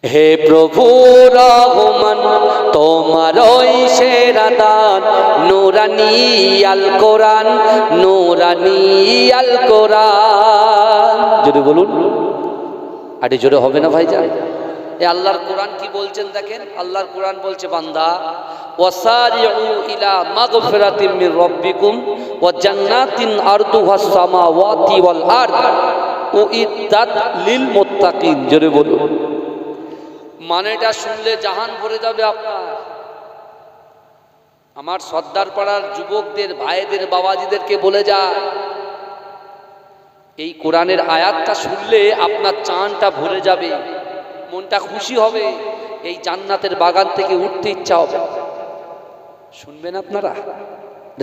হে প্রভু রহমান তোমার ওই সেরা দান নূরানী আল কোরআন, নূরানী আল কোরআন। যদি বলুন আরে জোরে হবে না ভাইজান? এ আল্লাহর কোরআন কি বলছেন দেখেন। আল্লাহর কোরআন বলছে বান্দা ওয়াসারিউ ইলা মাগফিরাতিম মির রাব্বিকুম ওয়া জান্নাতিন আরদুহাস সামাওয়াতি ওয়াল আরদ উইদ্দাত লিল মুত্তাকিন। জোরে বলুন। মানেটা শুনলে জাহান ভরে যাবে আপনার। আমার সর্দার পাড়ার যুবকদের, ভাইদের, বাবাজিদেরকে বলে যায় এই কোরআনের আয়াতটা শুনলে আপনার চানটা ভরে যাবে, মনটা খুশি হবে, এই জান্নাতের বাগান থেকে উঠতে ইচ্ছা হবে। শুনবেন আপনারা?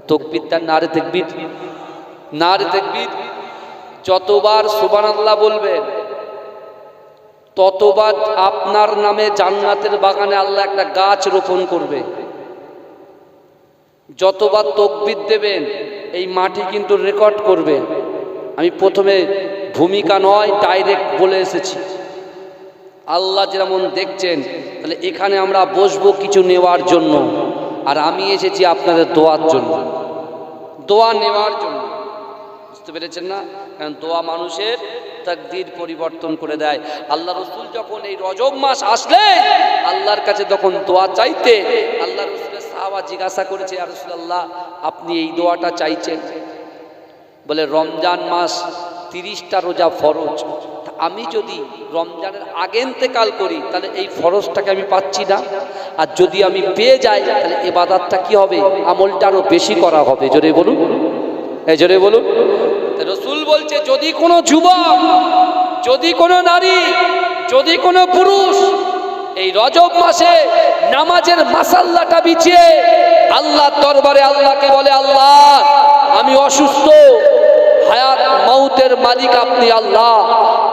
তাকবীর দেন, নারে তাকবীর, নারে তাকবীর। যতবার সুবহানাল্লাহ বলবেন ততবার আপনার নামে জান্নাতের বাগানে আল্লাহ একটা গাছ রোপণ করবে। যতবার তাকবীর দেবেন এই মাটি কিন্তু রেকর্ড করবে। আমি প্রথমে ভূমিকা নয় ডাইরেক্ট বলে এসেছি। আল্লাহ যেমন দেখছেন, তাহলে এখানে আমরা বসবো কিছু নেওয়ার জন্য, আর আমি এসেছি আপনাদের দোয়ার জন্য, দোয়া নেওয়ার জন্য। বুঝতে পেরেছেন না? কারণ দোয়া মানুষের তাকদীর পরিবর্তন করে দেয়। আল্লাহ রসুল যখন এই রজব মাস আসলে আল্লাহর কাছে তখন দোয়া চাইতে, আল্লাহ রসুলের সাহাবা জিজ্ঞাসা করেছে, ইয়া রাসূলুল্লাহ আপনি এই দোয়াটা চাইছেন? বলে রমজান মাস 30টা রোজা ফরজ, আমি যদি রমজানের আগে ইন্তেকাল করি তাহলে এই ফরজটাকে আমি পাচ্ছি না, আর যদি আমি পেয়ে যাই তাহলে ইবাদতটা কি হবে, আমলটা আরো বেশি করা হবে। জোরে বলুন, এই জোরে বলুন। রসুল বলছে যদি কোনো যুবক, যদি কোনো নারী, যদি কোনো পুরুষ এই রজব মাসে নামাজের মাসাল্লাটা বিছিয়ে আল্লাহর দরবারে আল্লাহকে বলে, আল্লাহ আমি অসুস্থ, হায়াত মৌতের মালিক আপনি আল্লাহ,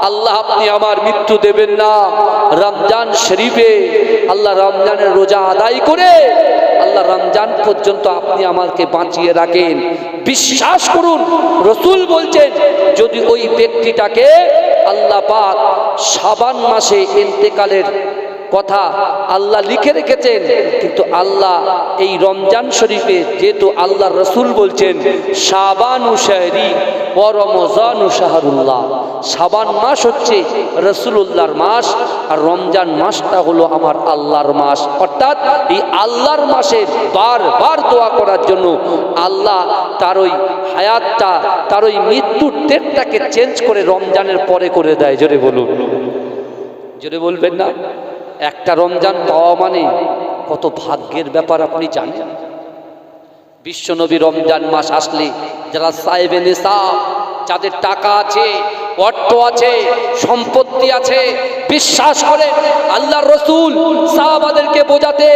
আল্লাহ আপনি আমার মৃত্যু দেবেন না, রমজান শরীফে আল্লাহ রমজানের রোজা আদায় করে আল্লাহ রমজান পর্যন্ত আপনি আমাকে বাঁচিয়ে রাখেন। বিশ্বাস করুন রসুল বলছেন যদি ওই ব্যক্তিটাকে আল্লাহ পাক শাবান মাসে ইন্তেকালের কথা আল্লাহ লিখে রেখেছেন, কিন্তু আল্লাহ এই রমজান শরীফে যেহেতু আল্লাহ রসুল বলছেন শাবানু শাহরি ওয়া রমজানু শাহরুল্লাহ, শাবান মাস হচ্ছে রসুলুল্লাহর মাস, আর রমজান মাসটা হলো আমার আল্লাহর মাস। অর্থাৎ এই আল্লাহর মাসের বারবার দোয়া করার জন্য আল্লাহ তার ওই হায়াতটা, তার ওই মৃত্যুর ডেটটাকে চেঞ্জ করে রমজানের পরে করে দেয়। জোরে বলুন, জোরে বলবেন না? একটা রমজান পাওয়া মানে কত ভাগ্যের ব্যাপার আপনি জানেন? বিশ্বনবী রমজান মাস আসলে যারা সাহেবে নিসাব, যাদের টাকা আছে, অর্থ আছে, সম্পত্তি আছে, বিশ্বাস করে আল্লাহর রসুল সাহাবাদেরকে বোঝাতে,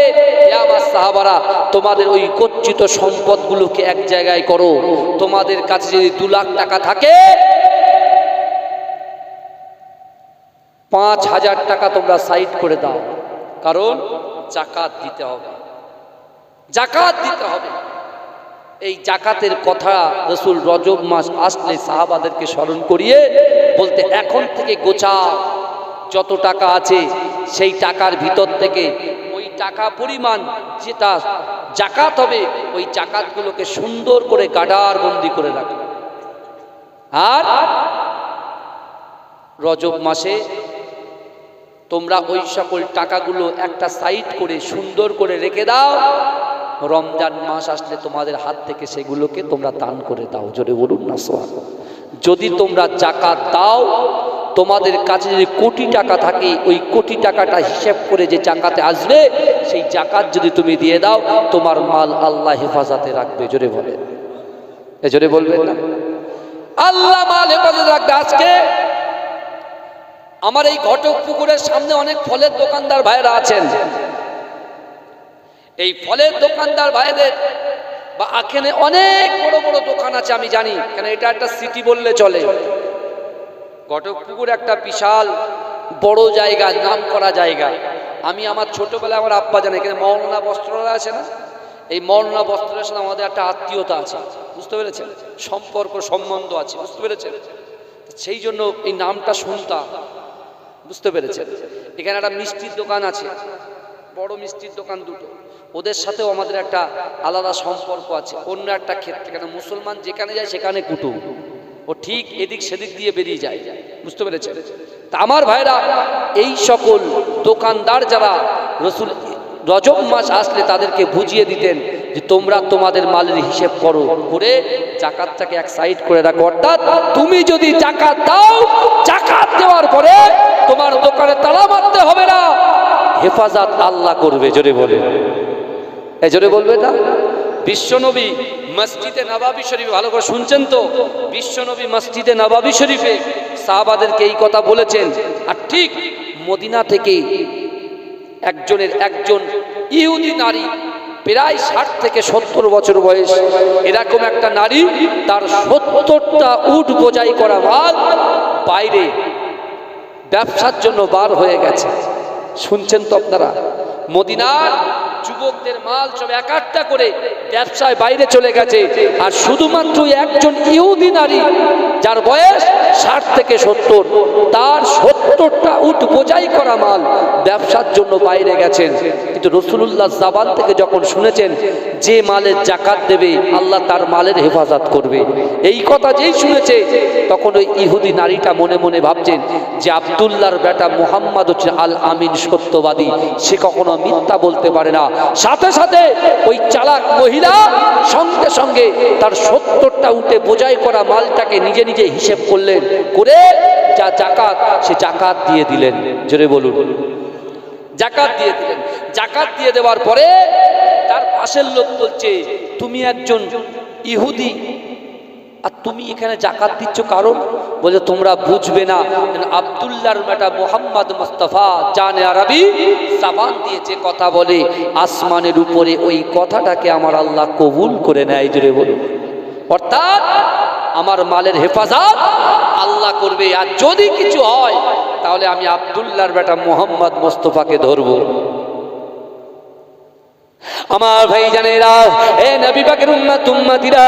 হে আমার সাহাবারা তোমাদের ওই গচ্ছিত সম্পদগুলোকে এক জায়গায় করো, তোমাদের কাছে যদি 2 লাখ টাকা থাকে 5,000 টাকা তোমরা সাইড করে দাও, কারণ জাকাত দিতে হবে, জাকাত দিতে হবে। এই জাকাতের কথা রসুল রজব মাস আসলে সাহাবাদেরকে স্মরণ করিয়ে বলতে, এখন থেকে গোছাও, যত টাকা আছে সেই টাকার ভিতর থেকে ওই টাকা পরিমাণ যেটা জাকাত হবে ওই জাকাতগুলোকে সুন্দর করে গাডার বন্দি করে রাখো। আর রজব মাসে তোমরা ওই সকল টাকাগুলো একটা সাইড করে সুন্দর করে রেখে দাও, রমজান মাস আসলে তোমাদের হাত থেকে সেগুলোকে তোমরা দান করে দাও। জোরে বলুন না সুবহানাল্লাহ। যদি তোমরা জাকাত দাও, তোমাদের কাছে যদি কোটি টাকা থাকে ওই কোটি টাকাটা হিসাব করে যে জাকাতে আসবে সেই জাকাত যদি তুমি দিয়ে দাও, তোমার মাল আল্লাহ হেফাজতে রাখবে। জোরে বলেন, জোরে বলবেন না? আল্লাহ মাল হেফাজতে রাখবে। আজকে আমার এই ঘটক পুকুরের সামনে অনেক ফলের দোকানদার ভাইরা আছেন, এই ফলের দোকানদার ভাইদের বা এখানে অনেক বড় বড় দোকান আছে আমি জানি, কেন এটা একটা সিটি বললে চলে। ঘটক পুকুর একটা বিশাল বড় জায়গা, নাম করা জায়গা। আমি আমার ছোটবেলায় আমার আব্বা জানে এখানে মৌলানা বস্ত্রালয় আছে না, এই মৌলানা বস্ত্রালয়ের সাথে আমাদের একটা আত্মীয়তা আছে, বুঝতে পেরেছেন, সম্পর্ক সম্বন্ধ আছে, বুঝতে পেরেছেন। সেই জন্য এই নামটা শুনতাম। বুঝতে পেরেছেন? এখানে একটা মিষ্টির দোকান আছে, বড় মিষ্টির দোকান দুটো, ওদের সাথেও আমাদের একটা আলাদা সম্পর্ক আছে অন্য একটা ক্ষেত্রে। কেন মুসলমান যেখানে যায় সেখানে কুটুম, ও ঠিক এদিক সেদিক দিয়ে বেরিয়ে যায়। বুঝতে পেরেছেন? তা আমার ভাইরা, এই সকল দোকানদার যারা রসুল রজব মাস আসলে তাদেরকে বুঝিয়ে দিতেন যে তোমরা তোমাদের মালের হিসেব করো, করে জাকাতটাকে এক সাইড করে রাখো। অর্থাৎ তুমি যদি জাকাত দাও, জাকাত দেওয়ার পরে তোমার দোকানে তালা মারতে হবে না, হেফাজত আল্লাহ করবে। জোরে বলে, এই জোরে বলবে না? বিশ্বনবী মসজিদে নববী শরীফে, ভালো করে শুনছেন তো, বিশ্বনবী মসজিদে নববী শরীফে সাহাবাদেরকে এই কথা বলেছেন। আর ঠিক মদিনা থেকে একজন ইহুদি নারী, প্রায় 60 থেকে 70 বছর বয়স, এরকম একটা নারী, তার 70টা উট বোঝাই করা মাল বাইরে ব্যবসার জন্য বার হয়ে গেছে। শুনছেন তো আপনারা? মদিনার যুবকদের মাল সব এক একটা করে ব্যবসায় বাইরে চলে গেছে, আর শুধুমাত্র একজন ইহুদি নারী যার বয়স 60 থেকে 70, তার 70টা উট বোঝাই করা মাল ব্যবসার জন্য বাইরে গেছেন। কিন্তু রাসূলুল্লাহ জবান থেকে যখন শুনেছেন যে মালের জাকাত দেবে আল্লাহ তার মালের হেফাজত করবে, এই কথা যেই শুনেছে, তখন ওই ইহুদি নারীটা মনে মনে ভাবছেন যে আব্দুল্লাহর বেটা মুহাম্মদ হচ্ছে আল আমিন, সত্যবাদী, সে কখনো মিথ্যা বলতে পারে না। সাথে সাথে ওই চালাক মহিলা সঙ্গে সঙ্গে তার 70টা উটে বোঝাই করা মালটাকে নিজে নিজে হিসেব করলেন, করে যা জাকাত, সে জাকাত দিয়ে দিলেন। জোরে বলুন, জাকাত দিয়ে দিলেন। জাকাত দিয়ে দেওয়ার পরে তার পাশের লোক বলছে, তুমি একজন ইহুদি আর তুমি এখানে জাকাত দিচ্ছ কারণ? বলে তোমরা বুঝবে না, আব্দুল্লাহর বেটা মুহাম্মদ মুস্তাফা জানে আরবি, জবান দিয়ে যে কথা বলে আসমানের উপরে ওই কথাটাকে আমার আল্লাহ কবুল করে নেয়। জোরে বলুন। অর্থাৎ আমার মালের হেফাজত আল্লাহ করবে, আর যদি কিছু হয় তাহলে আমি আব্দুল্লাহর বেটা মুহাম্মদ মুস্তাফাকে ধরবো। আমার ভাই জানেরা, এ নবী পাকের উম্মত উম্মতিরা,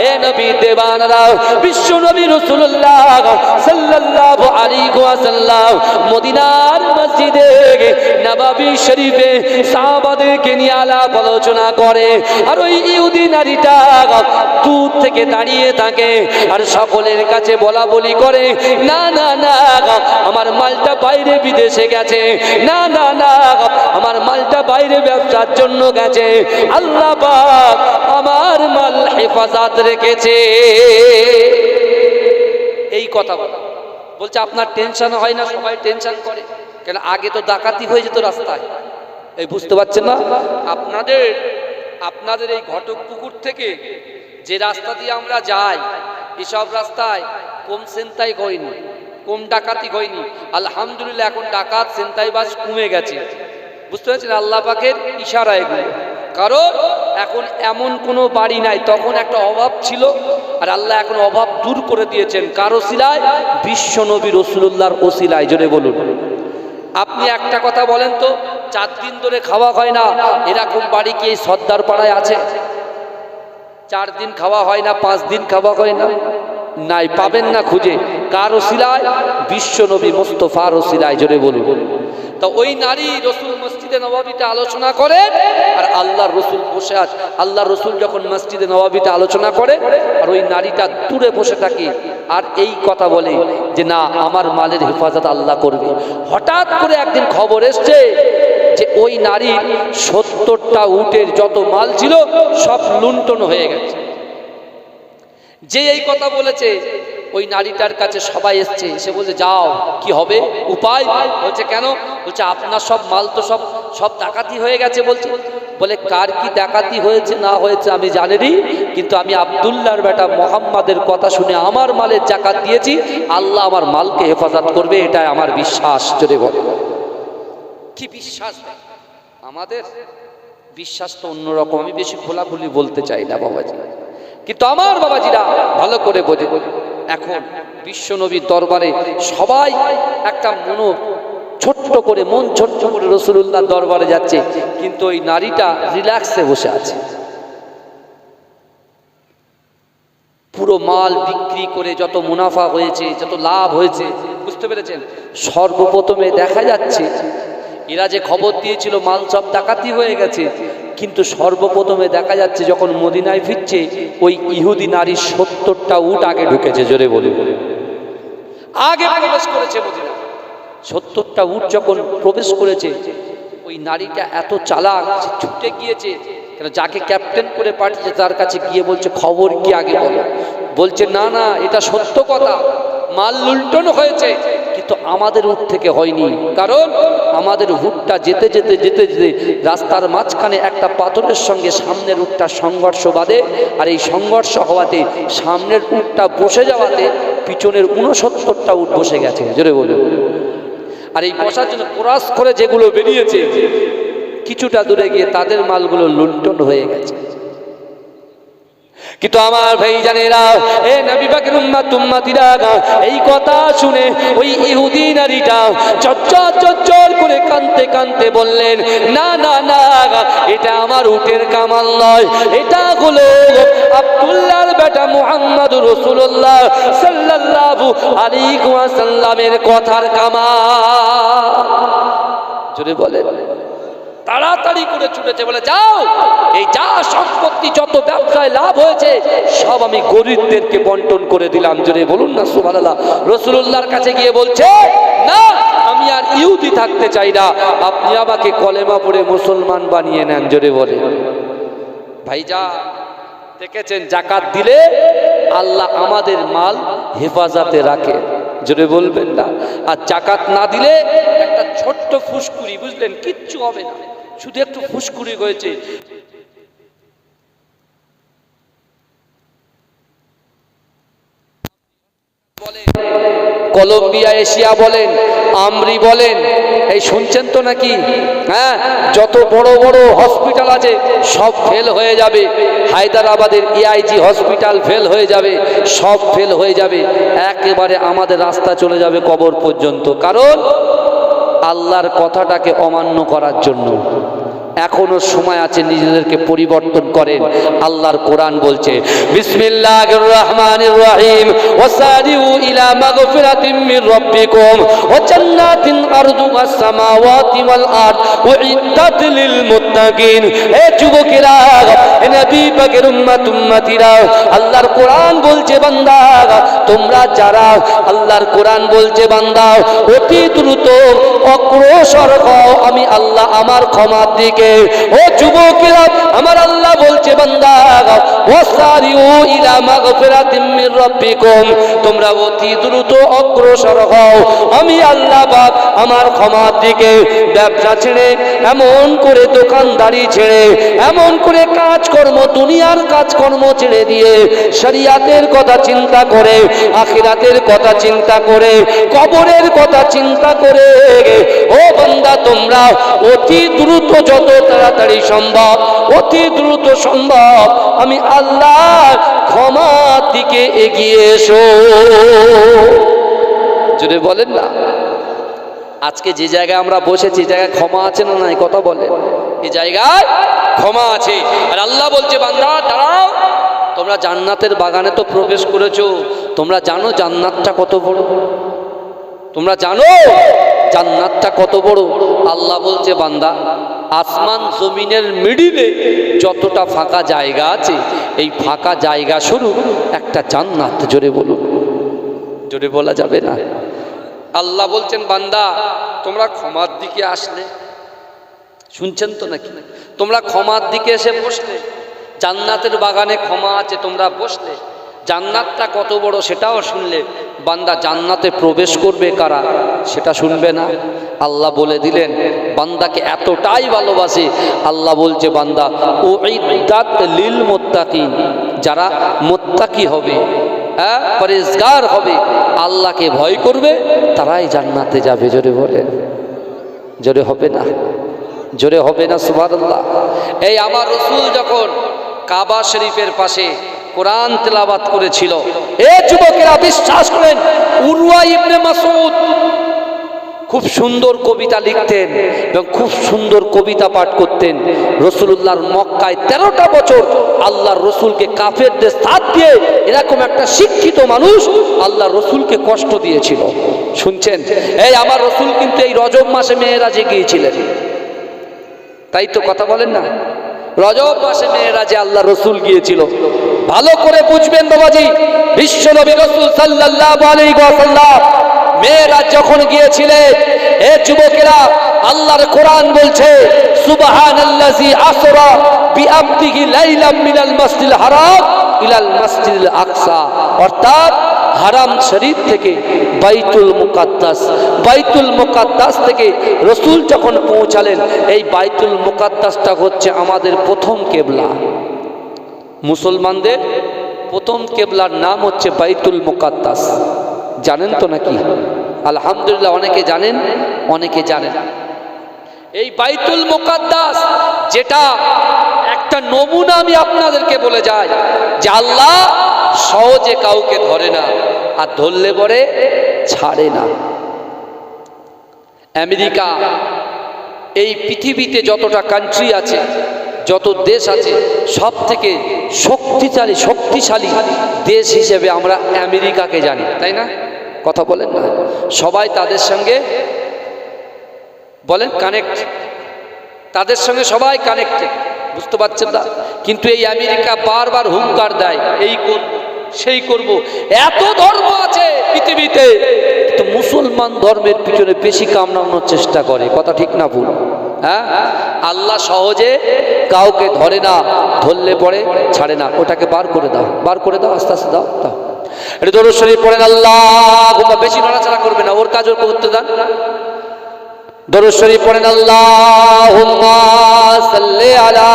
এ নবী দেওয়ানারা, বিশ্ব নবী রাসূলুল্লাহ সাল্লাল্লাহু আলাইহি ওয়াসাল্লাম মদিনার মসজিদে নববী শরীফে সাহাবাদেরকে নিয়ে আলাপ আলোচনা করে। আর ওই ইহুদি নারীটা দূর থেকে দাঁড়িয়ে থাকে আর সকলের কাছে বলা বলি করে, না না না, আমার মালটা বাইরে বিদেশে গেছে, না না না, আমার মালটা বাইরে ব্যবসার জন্য গেছে, আল্লাহ পাক আমার মাল হেফাজত রেখেছে। এই কথা বলছে। আপনার টেনশন হয় না? সবাই টেনশন করে, কেন আগে তো ডাকাতি হয়ে যেত রাস্তায়। এই বুঝতে পারছেন না? আপনাদের এই ঘটকপুকুর থেকে যে রাস্তা দিয়ে আমরা যাই, এসব রাস্তায় কম ছিনতাই হয়নি, কম ডাকাতি হয়নি। আলহামদুলিল্লাহ, এখন ডাকাত ছিনতাইবাজ কমে গেছে। বুঝতে পারছেন? আল্লাহ পাকের ইশারা এগুলো। কারণ এখন এমন কোনো বাড়ি নাই, তখন একটা অভাব ছিল, আর আল্লাহ এখন অভাব দূর করে দিয়েছেন। কার ওসিলায়? বিশ্ব নবী রাসূলুল্লাহর ওসিলায়। জোরে বলুন। আপনি একটা কথা বলেন তো, 4 দিন ধরে খাওয়া হয় না, এরকম বাড়ি কি এই সর্দার পাড়ায় আছে? 4 দিন খাওয়া হয় না, 5 দিন খাওয়া হয় না, নাই, পাবেন না খুঁজে। কার ওসিলায়? বিশ্ব নবী মুস্তাফার ওসিলায়। জোরে বলুন। তো ওই নারী রসুল মসজিদে নববীতে আলোচনা করে, আর আল্লাহর রসুল বসে আছে। আল্লাহর রসুল যখন মসজিদে নববীতে আলোচনা করে, আর ওই নারীটা দূরে বসে থাকে, আর এই কথা বলে যে না, আমার মালের হেফাজত আল্লাহ করবে। হঠাৎ করে একদিন খবর এসছে যে ওই নারীর 70টা উটের যত মাল ছিল সব লুণ্ঠন হয়ে গেছে। যে এই কথা বলেছে, ওই নারীটার কাছে সবাই এসছে, সে বলছে যাও, কি হবে উপায়? বলছে কেন? বলছে আপনার সব মাল তো সব ডাকাতি হয়ে গেছে। বলে কার কি ডাকাতি হয়েছে না হয়েছে আমি জানিনি, কিন্তু আমি আব্দুল্লাহর বেটা মুহাম্মাদের কথা শুনে আমার মালের জাকাত দিয়েছি, আল্লাহ আমার মালকে হেফাজত করবে, এটাই আমার বিশ্বাস। জোরে বলে। কি বিশ্বাস! আমাদের বিশ্বাস তো অন্যরকম। আমি বেশি খোলাখুলি বলতে চাই না বাবাজি, কিন্তু আমার বাবাজিরা ভালো করে বোঝে। এখন বিশ্বনবীর দরবারে সবাই একটা ছোট্ট করে মন ছোট্ট করে রাসূলুল্লাহর দরবারে যাচ্ছে, কিন্তু ওই নারীটা রিল্যাক্সে বসে আছে। পুরো মাল বিক্রি করে যত মুনাফা হয়েছে, যত লাভ হয়েছে, বুঝতে পেরেছেন? সর্বপ্রথমে দেখা যাচ্ছে এরা যে খবর দিয়েছিল মাল সব ডাকাতি হয়ে গেছে, কিন্তু সর্বপ্রথমে দেখা যাচ্ছে যখন মদিনায় ফিরছে ওই ইহুদি নারীর 70টা উট আগে ঢুকেছে। জোরে বলে আগে প্রবেশ করেছে মদিনা। 70টা উট যখন প্রবেশ করেছে ওই নারীটা এত চালাক ছুটে গিয়েছে, যাকে ক্যাপ্টেন করে পাঠিয়েছে তার কাছে গিয়ে বলছে খবর কি আগে বলো। বলছে না না এটা সত্য কথা, মাল লুণ্ঠন হয়েছে, কিন্তু আমাদের উট থেকে হয়নি। কারণ আমাদের উটটা যেতে যেতে যেতে যেতে রাস্তার মাঝখানে একটা পাথরের সঙ্গে সামনের উটটা সংঘর্ষ বাঁধে, আর এই সংঘর্ষ হওয়াতে সামনের উটটা বসে যাওয়াতে পিছনের 69টা উট বসে গেছে। জোরে বলে আর এই বসার জন্য ক্রস করে যেগুলো বেরিয়েছে কিছুটা দূরে গিয়ে তাদের মালগুলো লুণ্ঠন হয়ে গেছে। কিন্তু আমার ভাই জানেরা, এ নবী পাকের উম্মতিরা, এই কথা শুনে ওই ইহুদি নারীটা চচ্চর চচ্চর করে কাঁদতে কাঁদতে বললেন, না না না, এটা আমার উটের কামাল নয়, এটা হলো আব্দুল্লাহর বেটা মুহাম্মদুর রাসূলুল্লাহ সাল্লাল্লাহু আলাইহি ওয়াসাল্লামের কথার কামাল। জোরে বলেন। তাড়াতাড়ি করে ছুটেছে, বলে যাও এই যা সম্পত্তি যত ব্যবসায় লাভ হয়েছে সব আমি গরিবদেরকে বন্টন করে দিলাম। জোরে বলুন না সুবহানাল্লাহ। রাসূলুল্লাহর কাছে গিয়ে বলছে, না আমি আর ইহুদি থাকতে চাই না, আপনি আমাকে কলেমা পড়ে মুসলমান বানিয়ে নেন। জোরে বলে ভাইজা দেখেছেন যাকাত দিলে আল্লাহ আমাদের মাল হেফাজতে রাখে। জোরে বলবেন না। আর জাকাত না দিলে একটা ছোট্ট ফুসকুড়ি, বুঝলেন, কিচ্ছু হবে না, শুধু একটু ফুসকুড়ি হয়েছে, কলম্বিয়া এশিয়া বলেন, আমরি বলেন, এই শুনছেন তো নাকি? হ্যাঁ, যত বড় বড় হসপিটাল আছে সব ফেল হয়ে যাবে। হায়দ্রাবাদের EIG হসপিটাল ফেল হয়ে যাবে, সব ফেল হয়ে যাবে, একেবারে আমাদের রাস্তা চলে যাবে কবর পর্যন্ত। কারণ আল্লাহর কথাটাকে অমান্য করার জন্য। এখনো সময় আছে, নিজেদেরকে পরিবর্তন করেন। আল্লাহর কোরআন বলছে, বিসমিল্লাহির রহমানির রহিম, ওয়াসারিউ ইলা মাগফিরাতিম মির রাব্বিকুম ওয়া জান্নাতিন আরদুহাস সামাওয়াতি ওয়াল আরদ উইদ্দাত লিল মুত্তাকিন। হে যুবকেরা, হে নবী পাকের উম্মতিরা, আল্লাহর কোরআন বলছে বান্দা তোমরা যারা, আল্লাহর কোরআন বলছে বান্দা অতি দ্রুত অগ্রসর হও আমি আল্লাহ আমার ক্ষমার দিকে। ও যুবকেরা, আমার আল্লাহ বলছে বান্দা ওয়াসারিউ ইলা মাগফিরাতিম মির রাব্বিকুম, তোমরা অতি দ্রুত অগ্রসর হও আমি আল্লাহ পাক আমার ক্ষমার দিকে। ব্যবসা ছেড়ে, এমন করে দোকানদারি ছেড়ে, এমন করে কাজকর্ম, দুনিয়ার কাজকর্ম ছেড়ে দিয়ে শরিয়াতের কথা চিন্তা করে, আখিরাতের কথা চিন্তা করে, কবরের কথা চিন্তা করে, ও বান্দা তোমরা অতি দ্রুত, যত তাড়াতাড়ি সম্ভব, অতি দ্রুত সম্ভব আমি আল্লাহর ক্ষমার দিকে এগিয়ে এসো। যদি বলেন না, আজকে যে জায়গায় আমরা বসেছি জায়গায় ক্ষমা আছে না নাই? কথা বলেন, এই জায়গায় ক্ষমা আছে। আর আল্লাহ বলছে বান্দা দাঁড়াও, তোমরা জান্নাতের বাগানে তো প্রবেশ করেছো, তোমরা জানো জান্নাতটা কত বড়? তোমরা জানো জান্নাতটা কত বড়? আল্লাহ বলছে বান্দা আসমান জমিনের মিডিলে যতটা ফাঁকা জায়গা আছে, এই ফাঁকা জায়গা শুরু একটা জান্নাত। জোরে বলুন, জোরে বলা যাবে না। আল্লাহ বলছেন বান্দা তোমরা ক্ষমার দিকে আসলে, শুনছেন তো নাকি? তোমরা ক্ষমার দিকে এসে বসলে, জান্নাতের বাগানে ক্ষমা আছে, তোমরা বসলে, জান্নাতটা কত বড় সেটাও শুনলে। বান্দা জান্নাতে প্রবেশ করবে কারা সেটা শুনবে না? আল্লাহ বলে দিলেন বান্দাকে এতটাই ভালোবাসে, আল্লাহ বলছে বান্দা উইদ্দাত লিল মুত্তাকিন, যারা মুত্তাকি হবে, হ্যাঁ পরেজগার হবে, আল্লাহকে ভয় করবে, তারাই জান্নাতে যাবে। জোরে বলেন, জোরে হবে না? জোরে হবে না? সুবহানাল্লাহ। এই আমার রাসূল যখন কাবা শরীফের পাশে কোরআন তেলাওয়াত করেছিল, এ যুবকেরা বিশ্বাস করেন, উরওয়া ইবনে মাসউদ খুব সুন্দর কবিতা লিখতেন এবং খুব সুন্দর কবিতা পাঠ করতেন। রসুলুল্লাহর মক্কায় 13টা বছর আল্লাহর রসুলকে কাফেরদের সাথ দিয়ে এরকম একটা শিক্ষিত মানুষ আল্লাহর রসুলকে কষ্ট দিয়েছিল। শুনছেন? এই আমার রসুল কিন্তু এই রজব মাসে মেয়েরাজে গিয়েছিলেন, তাই তো কথা বলেন না? রজব মাসে মেয়েরাজে আল্লাহ রসুল গিয়েছিল। ভালো করে বুঝবেন বাবাজি, বিশ্ব নবী রাসূল সাল্লাল্লাহু আলাইহি ওয়াসাল্লাম মেয়েরাজ যখন গিয়েছিলেন, এ যুবকেরা, আল্লাহর কোরআন বলছে সুবহানাল্লাযী আসরা বিআবদিহি লাইলাম মিনাল মাসজিদিল হারাম ইলাল মাসজিদিল আকসা, অর্থাৎ হারাম শরীফ থেকে বাইতুল মুকাদ্দাস থেকে রসুল যখন পৌঁছালেন, এই বাইতুল মুকাদ্দাসটা হচ্ছে আমাদের প্রথম কেবলা। মুসলমানদের প্রথম কেবলার নাম হচ্ছে বাইতুল মুকাদ্দাস। জানেন তো নাকি? আলহামদুলিল্লাহ, অনেকে জানেন, অনেকে জানেন। এই বাইতুল মুকাদ্দাস যেটা একটা নমুনা আমি আপনাদেরকে বলে যাই যে আল্লাহ সহজে কাউকে ধরে না, আর ধরলে পরে ছাড়ে না। আমেরিকা, এই পৃথিবীতে যতটা কান্ট্রি আছে, যত দেশ আছে, সব থেকে শক্তিশালী দেশ হিসেবে আমরা আমেরিকাকে জানি, তাই না? কথা বলেন না? সবাই তাদের সঙ্গে বলেন কানেক্ট, তাদের সঙ্গে সবাই কানেক্টেড, বুঝতে পারছেন না? কিন্তু এই আমেরিকা বারবার হুঙ্কার দেয়, এই করব সেই করব। এত ধর্ম আছে পৃথিবীতে, কিন্তু মুসলমান ধর্মের পিছনে বেশি কামড়ানোর চেষ্টা করে। কথা ঠিক না ভুল? হ্যাঁ, আল্লাহ সহজে কাউকে ধরে না, ধরলে পরে ছাড়ে না। ওটাকে বার করে দাও, বার করে দাও, আস্তে আস্তে দাও দাও। এটা দরুদ শরীফ পড়েন। আল্লাহুম্মা, বেশি নড়াচড়া করবে না, ওর কাজ ওর করতে দেন। দরুদ শরীফ পড়েন। আল্লাহুম্মা সাল্লি আলা।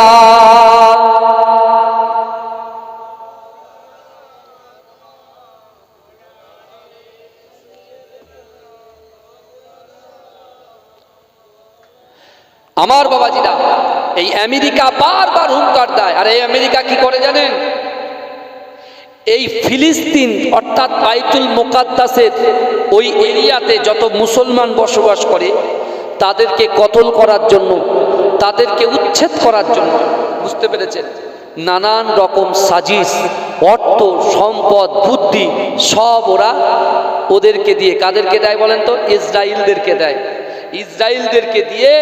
আমার বাবাজিরা, এই আমেরিকা বারবার হুঙ্কার দেয়। আর এই আমেরিকা কি করে জানেন? এই ফিলিস্তিন অর্থাৎ বাইতুল মুকাদ্দাসের ওই এরিয়াতে যত মুসলমান বসবাস করে তাদেরকে কতল করার জন্য, তাদেরকে উচ্ছেদ করার জন্য, বুঝতে পেরেছেন, নানান রকম সাজিশ, অর্থ, সম্পদ, বুদ্ধি সব ওরা ওদেরকে দিয়ে, কাদেরকে দেয় বলেন তো? ইসরায়েলদেরকে দেয়। ইসরায়েলদেরকে দিয়ে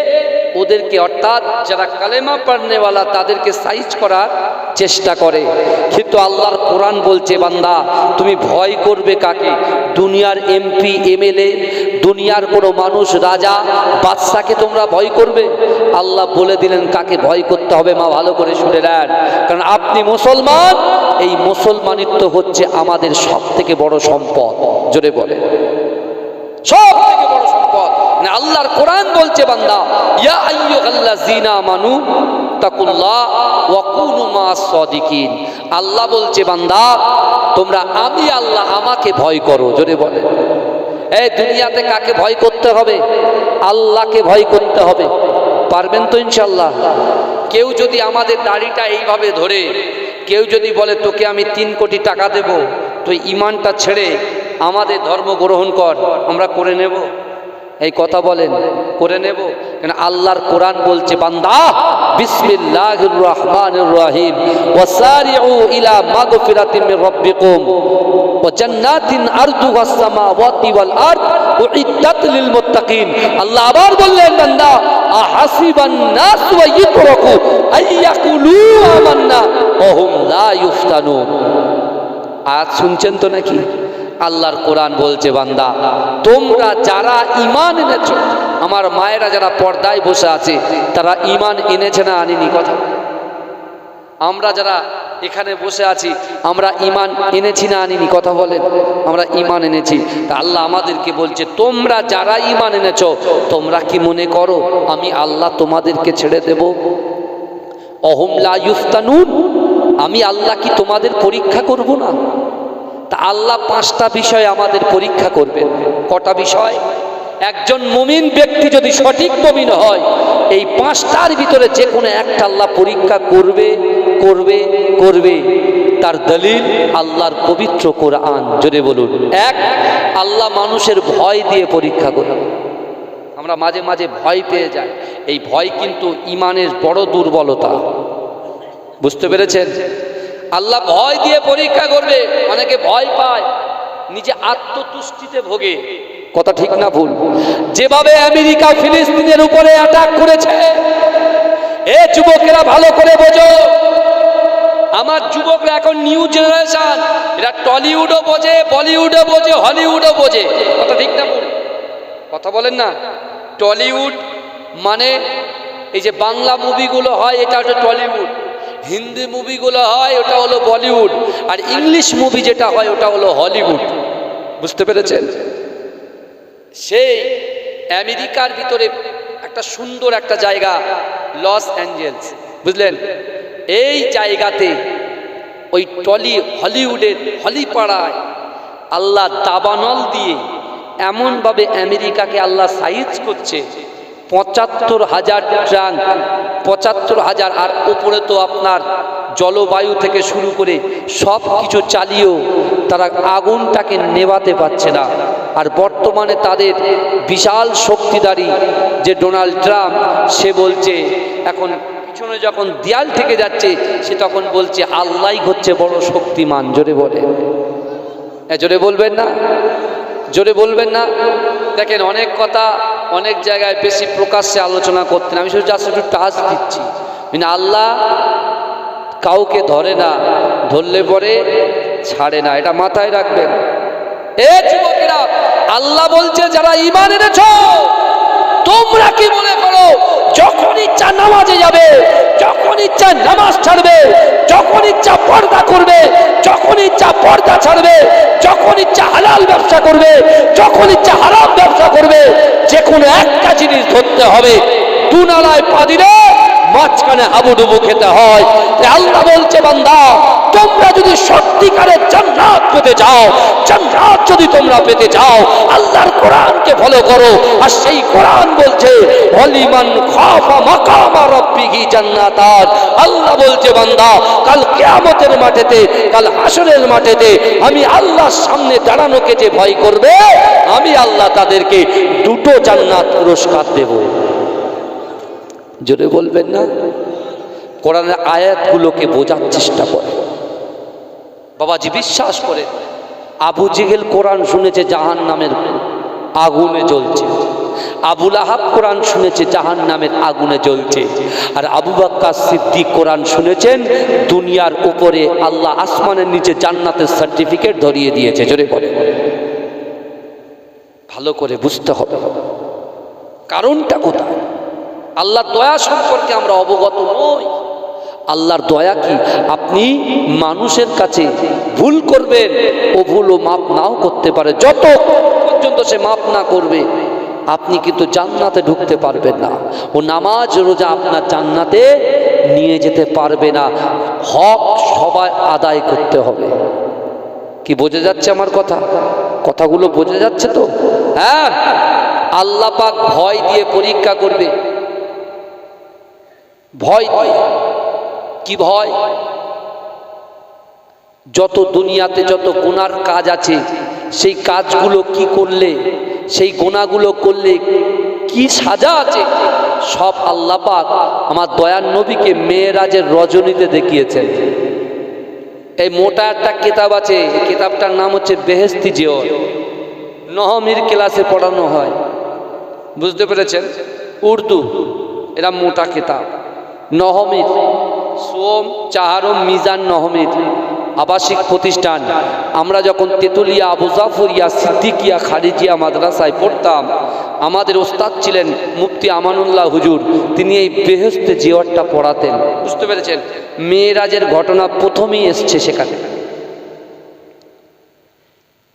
ওদেরকে, অর্থাৎ যারা কালেমা পড়নেওয়ালা, তাদেরকে সাইজ করার চেষ্টা করে। কিন্তু আল্লাহর কোরআন বলছে, বান্দা তুমি ভয় করবে কাকে? দুনিয়ার এমপি, এমএলএ, দুনিয়ার কোনো মানুষ, রাজা, বাদশাকে তোমরা ভয় করবে? আল্লাহ বলে দিলেন কাকে ভয় করতে হবে। মা, ভালো করে শুনে নেন, কারণ আপনি মুসলমান। এই মুসলমানিত্ব হচ্ছে আমাদের সব থেকে বড় সম্পদ। জোরে বলে, সব থেকে বড় সম্পদ। আল্লাহর কোরআন বলছে, বান্দা ইয়া আইয়ুহাল্লাযীনা আমানু তাকুল্লাহ ওয়া কুনু মা'আস সাদিকিন। আল্লাহ বলছে, বান্দা তোমরা আমি আল্লাহ, আমাকে ভয় করো। জোরে বলে, এই দুনিয়াতে কাকে ভয় করতে হবে? আল্লাহকে ভয় করতে হবে। পারবেন তো ইনশাআল্লাহ? কেউ যদি আমাদের দাড়িটা এইভাবে ধরে, কেউ যদি বলে তোকে আমি 3 কোটি টাকা দেব, তুই ঈমানটা ছেড়ে আমাদের ধর্ম গ্রহণ কর, আমরা করে নেব? এই কথা বলেন, করে নেব? কেন আল্লাহর কোরআন বলছে, বান্দা বিসমিল্লাহির রহমানির রহিম ওয়াসারিউ ইলা মাগফিরাতিন মির রাব্বিকুম ওয়া জান্নাতিন আরদুহাস সামাওয়াতি ওয়াল আরদ উইদ্দাত লিল মুত্তাকিন। আল্লাহ আবার বললেন, বান্দা আহাসিবান নাস ওয়া ইতরাকু আইয়াকুলু আমান্না ওয়া হুম লা ইফতানুন। আজ শুনছেন তো নাকি? আল্লাহর কোরআন বলছে, বান্দা তোমরা যারা ঈমান এনেছো, আমার মায়েরা যারা পর্দায় বসে আছে, তারা ঈমান এনেছে না আনেনি? কথা, আমরা যারা এখানে বসে আছি, আমরা ঈমান এনেছি না আনিনি? কথা বলেন, আমরা ঈমান এনেছি। তা আল্লাহ আমাদেরকে বলছে, তোমরা যারা ঈমান এনেছো, তোমরা কি মনে করো আমি আল্লাহ তোমাদেরকে ছেড়ে দেব? অহুম লা ইফতানুন, আমি আল্লাহ কি তোমাদের পরীক্ষা করব না? তা আল্লাহ 5টা বিষয় আমাদের পরীক্ষা করবেন। কটা বিষয়? একজন মুমিন ব্যক্তি যদি সঠিক মুমিন হয়, এই 5টার ভিতরে যে কোনো একটা আল্লাহ পরীক্ষা করবে করবে করবে। তার দলিল আল্লাহর পবিত্র কোরআন। জোরে বলুন। 1, আল্লাহ মানুষের ভয় দিয়ে পরীক্ষা করবে। আমরা মাঝে মাঝে ভয় পেয়ে যাই, এই ভয় কিন্তু ঈমানের বড় দুর্বলতা। বুঝতে পেরেছেন? আল্লাহ ভয় দিয়ে পরীক্ষা করবে। অনেকে ভয় পায়, নিজে আত্মতুষ্টিতে ভোগে। কথা ঠিক না ভুল? যেভাবে আমেরিকা ফিলিস্তিনের উপরে অ্যাটাক করেছে, এ যুবকেরা ভালো করে বোঝো, আমার যুবকরা এখন নিউ জেনারেশন, এরা টলিউডও বোঝে, বলিউডও বোঝে, হলিউডও বোঝে। কথা ঠিক না ভুল? কথা বলেন না। টলিউড মানে এই যে বাংলা মুভিগুলো হয়, এটা হচ্ছে টলিউড। হিন্দি মুভিগুলো হয়, ওটা হলো বলিউড। আর ইংলিশ মুভি যেটা হয়, ওটা হলো হলিউড। বুঝতে পেরেছেন? সেই আমেরিকার ভিতরে একটা সুন্দর একটা জায়গা লস অ্যাঞ্জেলস, বুঝলেন? এই জায়গাতে ওই হলিউডের হলিপাড়ায় আল্লাহ দাবানল দিয়ে এমনভাবে আমেরিকাকে আল্লাহ সাইজ করছে, ৭৫,০০০ ট্রাঙ্ক, ৭৫,০০০। আর উপরে তো আপনার জলবায়ু থেকে শুরু করে সব কিছু চালিয়েও তারা আগুনটাকে নেভাতে পারছে না। আর বর্তমানে তাদের বিশাল শক্তিধারী যে ডোনাল্ড ট্রাম্প, সে বলছে এখন পিছনে যখন দেয়াল থেকে যাচ্ছে, সে তখন বলছে আল্লাহই হচ্ছে বড় শক্তিমান। জোরে বলে, জোরে বলবেন না? জোরে বলবেন না? দেখেন, অনেক কথা অনেক জায়গায় বেশি প্রকাশ্যে আলোচনা করতেন, আমি শুধু জাস্ট একটু টাচ দিচ্ছি। মানে আল্লাহ কাউকে ধরে না, ধরলে পরে ছাড়ে না, এটা মাথায় রাখবেন। এ যুবকেরা, আল্লাহ বলছে যারা ঈমান এনেছো, তোমরা কি মনে করো যখন ইচ্ছা নামাজে যাবে, যখন ইচ্ছা নামাজ ছাড়বে, যখন ইচ্ছা পর্দা করবে, যখন ইচ্ছা পর্দা ছাড়বে, যখন ইচ্ছা হালাল ব্যবসা করবে, যখন ইচ্ছা হারাম ব্যবসা করবে, যে কোনো একটা জিনিস ধরতে হবে, দুনালায় পা দিলে মাঝখানে হাবুডুবু খেতে হয়। আল্লাহ বলছে বান্দা, তোমরা যদি সত্যিকারের জান্নাত পেতে চাও, জান্নাত যদি তোমরা পেতে চাও, আল্লাহর কোরআনকে ফলো করো। আর সেই কোরআন বলছে ওয়ালিমান খাফা মাকামা রাব্বিহি জান্নাতান। আল্লাহ বলছে বান্দা, কাল কিয়ামতের মাঠেতে, কাল হাসরের মাঠেতে আমি আল্লাহর সামনে দাঁড়ানোকে যে ভয় করবে, আমি আল্লাহ তাদেরকে 2টো জান্নাত পুরস্কার দেব। জোরে বলবেন না? কোরআনের আয়াতগুলোকে বোঝার চেষ্টা করে বাবাজি, বিশ্বাস করে। আবু জেহেল কোরআন শুনেছে জাহান্নামের আগুনে জ্বলছে, আবু লাহাব কোরআন শুনেছে জাহান্নামের আগুনে জ্বলছে, আর আবু বকর সিদ্দিক কোরআন শুনেছেন দুনিয়ার উপরে আল্লাহ আসমানের নিচে জান্নাতের সার্টিফিকেট ধরিয়ে দিয়েছে। জোরে বলে, ভালো করে বুঝতে হবে কারণটা কোথায়। আল্লাহর দয়া সম্পর্কে আমরা অবগত নই। আল্লাহর দয়া কি? আপনি মানুষের কাছে ভুল করবেন, ও ভুলও মাপ নাও করতে পারে। যত পর্যন্ত সে মাপ না করবে, আপনি কিন্তু জান্নাতে ঢুকতে পারবেন না। ও নামাজ রোজা আপনার জান্নাতে নিয়ে যেতে পারবে না। হক সবাই আদায় করতে হবে। কি বোঝা যাচ্ছে আমার কথা? কথাগুলো বোঝা যাচ্ছে তো? হ্যাঁ, আল্লাহ পাক ভয় দিয়ে পরীক্ষা করবে। ভয় দিয়ে কি ভয়? যত দুনিয়াতে যত গুনার কাজ আছে, সেই কাজগুলো কি করলে, সেই গুনাহগুলো করলে কি সাজা আছে, সব আল্লাহ পাক আমার দয়ার নবীকে মেরাজের রজনীতে দেখিয়েছেন। এই মোটা একটা কিতাব আছে, এই কিতাবটার নাম হচ্ছে বেহেশতি জিওর। নহমির ক্লাসে পড়ানো হয়, বুঝতে পেরেছেন? উর্দু, এরা মোটা কিতাব। নহমির সোম চাহারম মিজান নহমির আবাসিক প্রতিষ্ঠান। আমরা যখন তেতুলিয়া, আবু জাফরিয়া, সিদ্দিকিয়া, খারিজিয়া মাদ্রাসায় পড়তাম, আমাদের ওস্তাদ ছিলেন মুফতি আমানুল্লাহ হুজুর। তিনি এই বেহেশতে জিওরটা পড়াতেন। বুঝতে পেরেছেন? মেরাজের ঘটনা প্রথমেই এসছে সেখানে।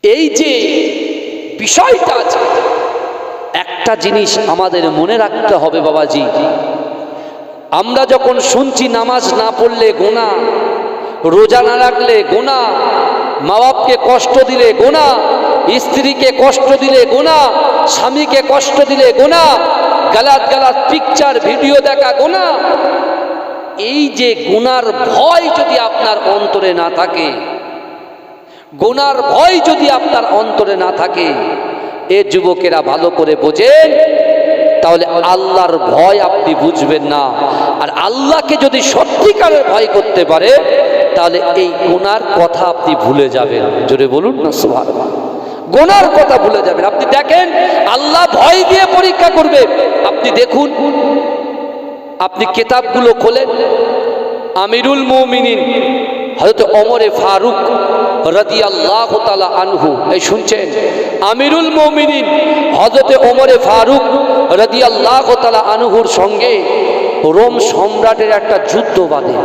এই যে বিষয়টা আছে, একটা জিনিস আমাদের মনে রাখতে হবে বাবাজি, আমরা যখন শুনছি নামাজ না পড়লে গুনাহ, রোজা না রাখলে গুনাহ, মা বাপকে কষ্ট দিলে গুনাহ, স্ত্রীকে কষ্ট দিলে গুনাহ, স্বামীকে কষ্ট দিলে গুনাহ, গালাত গালাত পিকচার ভিডিও দেখা গুনাহ। এই যে গুনার ভয় যদি আপনার অন্তরে না থাকে, গুনার ভয় যদি আপনার অন্তরে না থাকে, এ যুবকেরা ভালো করে বোঝেন, তাহলে আল্লাহর ভয় আপনি বুঝবেন না। আর আল্লাহকে যদি সত্যিকারের ভয় করতে পারে তাহলে এই গুনার কথা আপনি ভুলে যাবেন। জোরে বলুন না সুবহানাল্লাহ। গুনার কথা ভুলে যাবেন। আপনি দেখেন আল্লাহ ভয় দিয়ে পরীক্ষা করবে। আপনি দেখুন, আপনি কিতাবগুলো খোলেন, আমিরুল মুমিনিন হযরত ওমর ফারুক রাদিয়াল্লাহু তাআলা আনহু, এই শুনছেন, আমিরুল মুমিনিন হযরত ওমর ফারুক রাদিয়াল্লাহু তাআলা আনহুর সঙ্গে রোম সম্রাটের একটা যুদ্ধ বাঁধে।